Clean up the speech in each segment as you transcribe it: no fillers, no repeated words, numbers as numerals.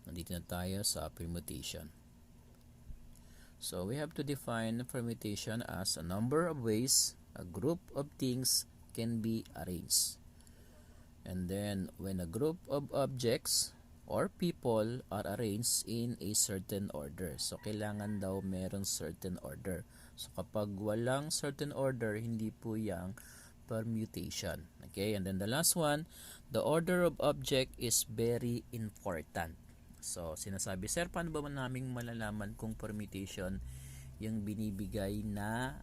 Nandito na tayo sa permutation. So we have to define permutation as a number of ways a group of things can be arranged. And then when a group of objects or people are arranged in a certain order. So kailangan daw meron certain order. So kapag walang certain order, hindi po yang permutation. Okay, and then the last one, the order of object is very important. So sinasabi, sir, paano ba naming malalaman kung permutation yung binibigay na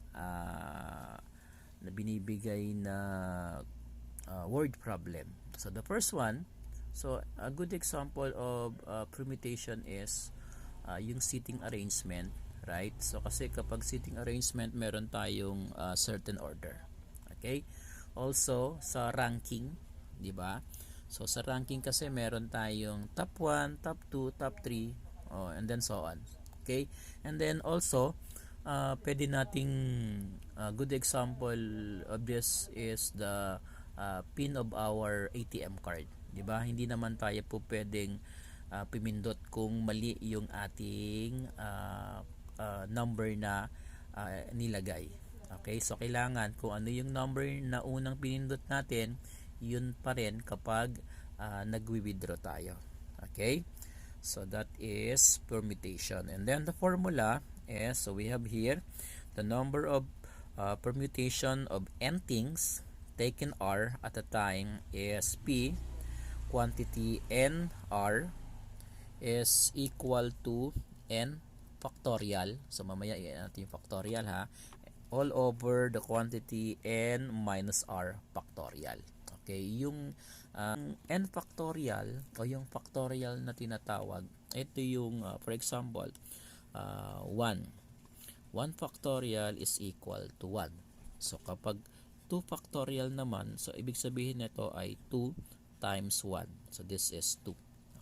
word problem? So the first one, so a good example of permutation is yung seating arrangement, right? So kasi kapag seating arrangement, meron tayong certain order. Okay? Also sa ranking, di ba? So sa ranking kasi meron tayong top 1, top 2, top 3, and then so on. Okay? And then also pwede nating good example of this is the pin of our ATM card. 'Di ba? Hindi naman tayo po pwedeng pimindot kung mali yung ating number na nilagay. Okay? So kailangan kung ano yung number na unang pinindot natin, yun pa rin kapag nagwi-withdraw tayo. Okay? So that is permutation. And then the formula is, so we have here the number of permutation of n things taken r at a time is p, quantity n r is equal to n factorial. So mamaya i-add natin yung factorial ha. All over the quantity n minus r factorial. Okay, yung n factorial o yung factorial na tinatawag, ito yung for example 1 factorial is equal to 1. So kapag 2 factorial naman, so ibig sabihin nito ay 2 times 1. So this is 2.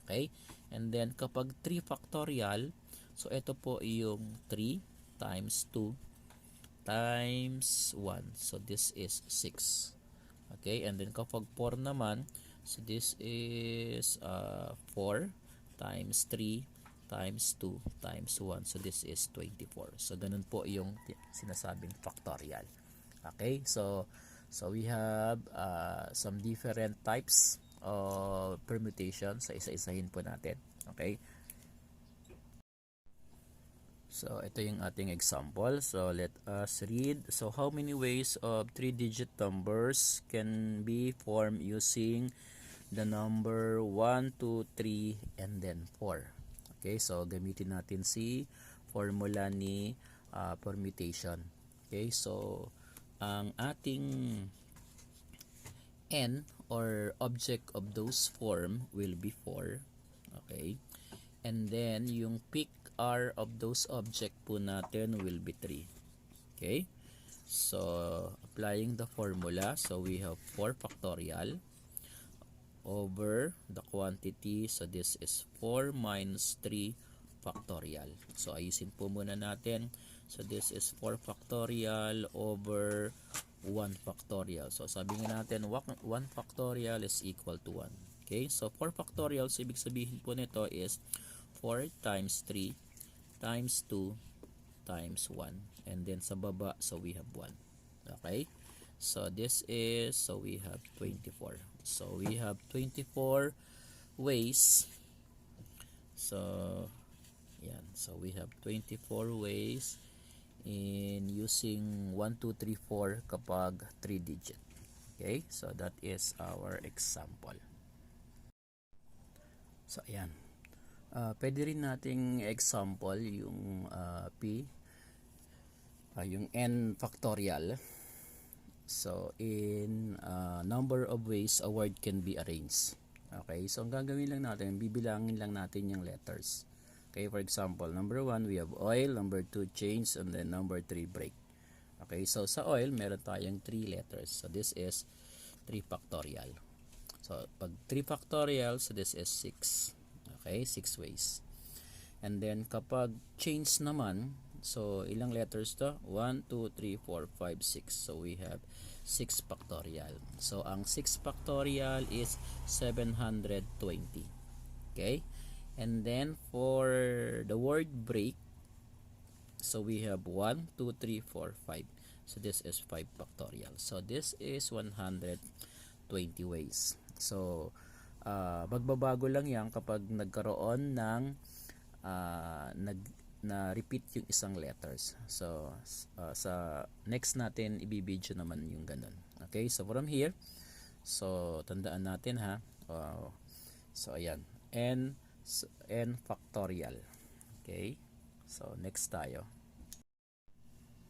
Okay? And then kapag 3 factorial, so ito po yung 3 times 2 times 1. So this is 6. Okay? And then kapag 4 naman, so this is 4 times 3 times 2 times 1. So this is 24. So ganun po yung sinasabing factorial. Okay? So we have some different types of permutation. So isa-isahin po natin. Okay? So ito yung ating example. So let us read. So how many ways of 3-digit numbers can be formed using the number 1, 2, 3, and then 4? Okay, so gamitin natin si formula ni permutation. Okay, so ang ating n or object of those form will be 4. Okay, and then yung pick r of those object po natin will be 3. Okay, so applying the formula, so we have 4 factorial over the quantity, so this is 4 minus 3 factorial. So ayusin po muna natin. So this is 4 factorial over 1 factorial. So sabi nga natin 1 factorial is equal to 1. Okay, so 4 factorial, so ibig sabihin po nito is 4 times 3 times 2 times 1, and then sa baba, so we have 1. Okay, so this is, so we have 24. So we have 24 ways. So yan, so we have 24 ways in using 1, 2, 3, 4 kapag 3 digit. Okay, so that is our example. So ayan, pwede rin nating example yung p, yung n factorial. So in number of ways a word can be arranged. Okay, so ang gagawin lang natin, bibilangin lang natin yung letters. Okay, for example, number 1 we have oil, number 2 change, and then number 3 break. Okay, so sa oil meron tayong 3 letters. So this is 3 factorial. So pag 3 factorial, so this is 6. Okay, 6 ways. And then kapag change naman, so ilang letters to? 1, 2, 3, 4, 5, 6. So we have 6 factorial. So ang 6 factorial is 720. Okay? And then for the word break, so we have 1, 2, 3, 4, 5. So this is 5 factorial. So this is 120 ways. So magbabago lang yan kapag nagkaroon ng na repeat yung isang letters. So sa next natin ibibidyo naman yung ganun. Okay, so from here, so tandaan natin ha. So ayan, n factorial. Okay, so next tayo.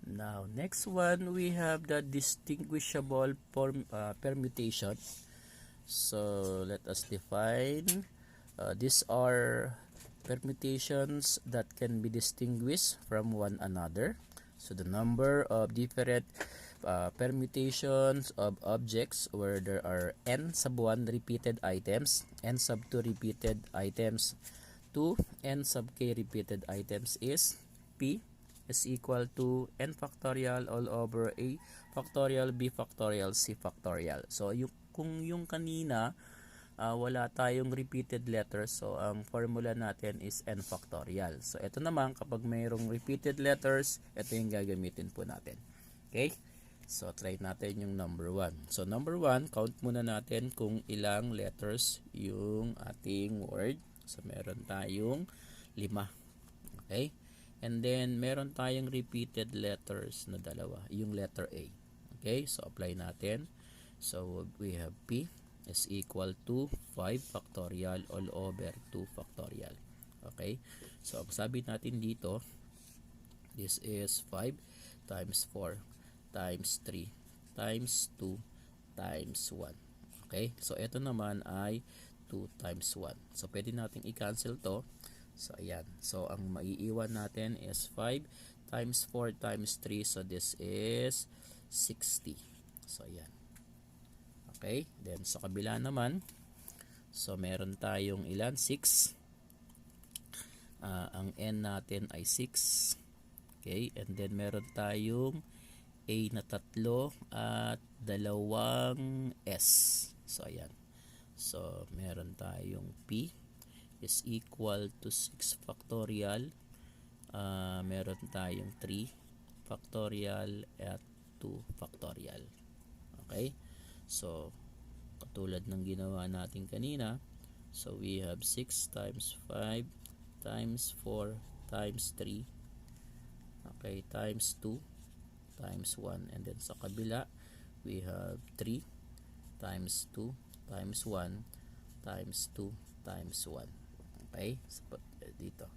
Now next one, we have the distinguishable permutation. So let us define. These are permutations that can be distinguished from one another. So the number of different permutations of objects where there are n sub 1 repeated items, n sub 2 repeated items, 2 n sub k repeated items is p is equal to n factorial all over a factorial, b factorial, c factorial. So kung yung kanina wala tayong repeated letters, so ang formula natin is n factorial. So ito naman, kapag mayroong repeated letters, ito yung gagamitin po natin. Okay, so try natin yung number 1. So number 1, count muna natin kung ilang letters yung ating word. So meron tayong 5. Okay, and then meron tayong repeated letters na dalawa, yung letter A. Okay, so apply natin. So we have p is equal to 5 factorial all over 2 factorial. Okay, so sabi natin dito, this is 5 times 4 times 3 times 2 times 1. Okay, so ito naman ay 2 times 1. So pwede natin i-cancel to. So ayan, so ang maiiwan natin is 5 times 4 times 3, so this is 60. So ayan. Okay, then sa kabila naman, so meron tayong ilan? 6. Ang n natin ay 6. Okay, and then meron tayong a na 3 at 2 s. So ayan. So meron tayong p is equal to 6 factorial. Meron tayong 3 factorial at 2 factorial. Okay, so katulad ng ginawa natin kanina, so we have 6 times 5 times 4 times 3, okay, times 2 times 1, and then sa kabila we have 3 times 2 times 1 times 2 times 1. Okay, so dito,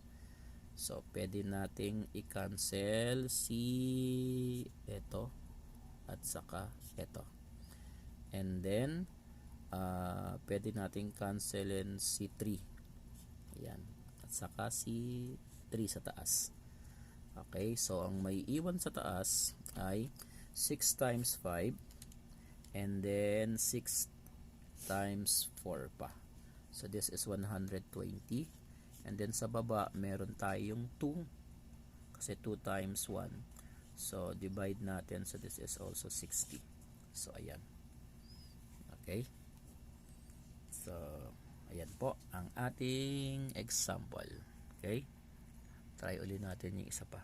so pwede nating i-cancel si ito at saka ito. And then pwede nating cancelin si 3. Ayan. At saka si 3 sa taas. Okay, so ang may iwan sa taas ay 6 times 5 and then 6 times 4 pa. So this is 120. And then sa baba meron tayong 2 kasi 2 times 1. So divide natin, so this is also 60. So ayan. Okay, so ayan po ang ating example. Okay, try ulit natin yung isa pa.